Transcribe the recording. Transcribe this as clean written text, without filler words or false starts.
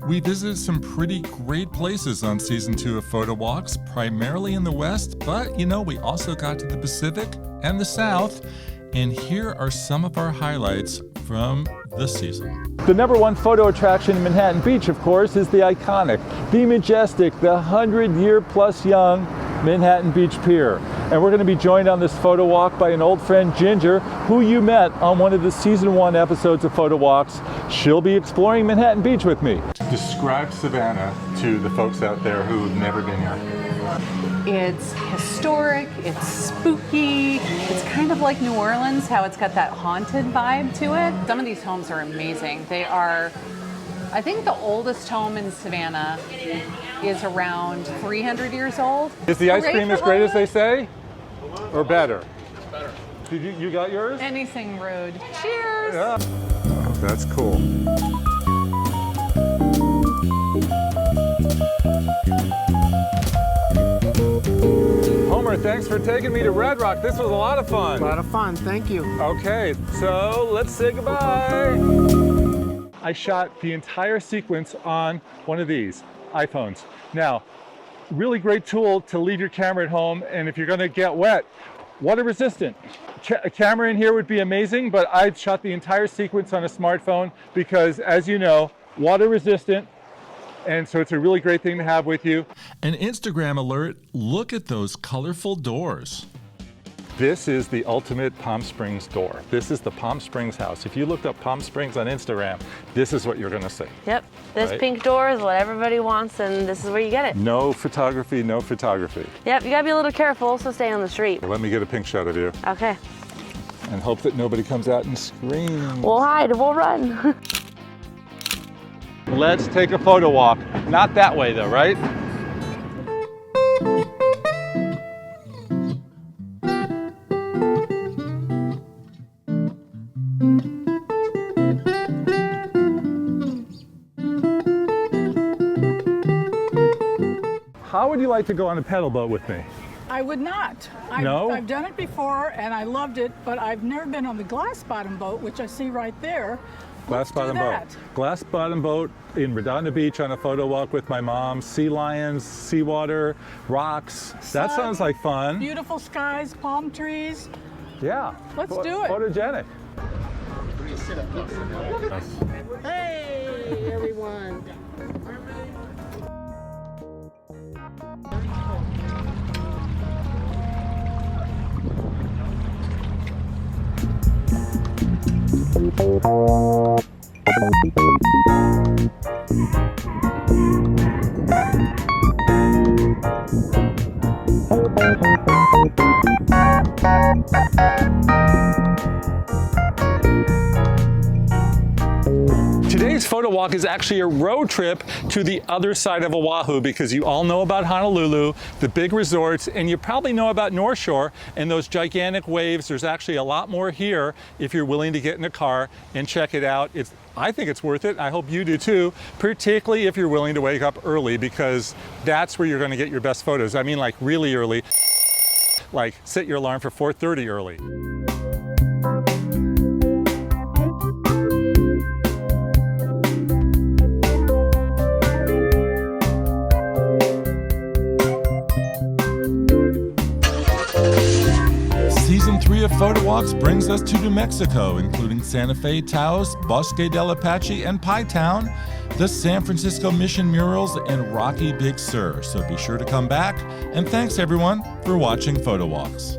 We visited some pretty great places on Season 2 of Photowalks, primarily in the West, but we also got to the Pacific and the South, and here are some of our highlights from the season. The #1 photo attraction in Manhattan Beach, of course, is the iconic, the majestic, the 100-year-plus young Manhattan Beach Pier. And we're going to be joined on this photo walk by an old friend, Ginger, who you met on one of the Season 1 episodes of Photowalks. She'll be exploring Manhattan Beach with me. Describe Savannah to the folks out there who've never been here. It's historic, it's spooky, it's kind of like New Orleans, how it's got that haunted vibe to it. Some of these homes are amazing. They are, I think the oldest home in Savannah is around 300 years old. Is the ice cream as great as they say? Or better? Better. Did you got yours? Anything rude. Cheers! Yeah. Oh, that's cool. Homer, thanks for taking me to Red Rock. This was a lot of fun. A lot of fun, thank you. Okay, so let's say goodbye. I shot the entire sequence on one of these iPhones. Now, really great tool to leave your camera at home, and if you're gonna get wet, water resistant. A camera in here would be amazing, but I shot the entire sequence on a smartphone because, as you know, water resistant, and so it's a really great thing to have with you. An Instagram alert, look at those colorful doors. This is the ultimate Palm Springs door. This is the Palm Springs house. If you looked up Palm Springs on Instagram, this is what you're gonna see. Yep, this right? pink door is what everybody wants, and this is where you get it. No photography, no photography. Yep, you gotta be a little careful, so stay on the street. Let me get a pink shot of you. Okay. And hope that nobody comes out and screams. We'll hide, we'll run. Let's take a photo walk. Not that way though, right? How would you like to go on a pedal boat with me? I would not. No? I've done it before and I loved it, but I've never been on the glass bottom boat, which I see right there. Glass bottom boat. Glass bottom boat in Redondo Beach on a photo walk with my mom. Sea lions, seawater, rocks. That sounds like fun. Beautiful skies, palm trees. Yeah. Let's do it. Photogenic. Hey, everyone. Today's photo walk is actually a road trip to the other side of Oahu because you all know about Honolulu, the big resorts, and you probably know about North Shore and those gigantic waves. There's actually a lot more here if you're willing to get in a car and check it out. I think it's worth it. I hope you do too, particularly if you're willing to wake up early because that's where you're going to get your best photos. I mean, like really early, like set your alarm for 4:30 early. Season 3 of Photowalks brings us to New Mexico, including Santa Fe, Taos, Bosque del Apache, and Pie Town, the San Francisco Mission murals, and Rocky Big Sur. So be sure to come back, and thanks everyone for watching Photowalks.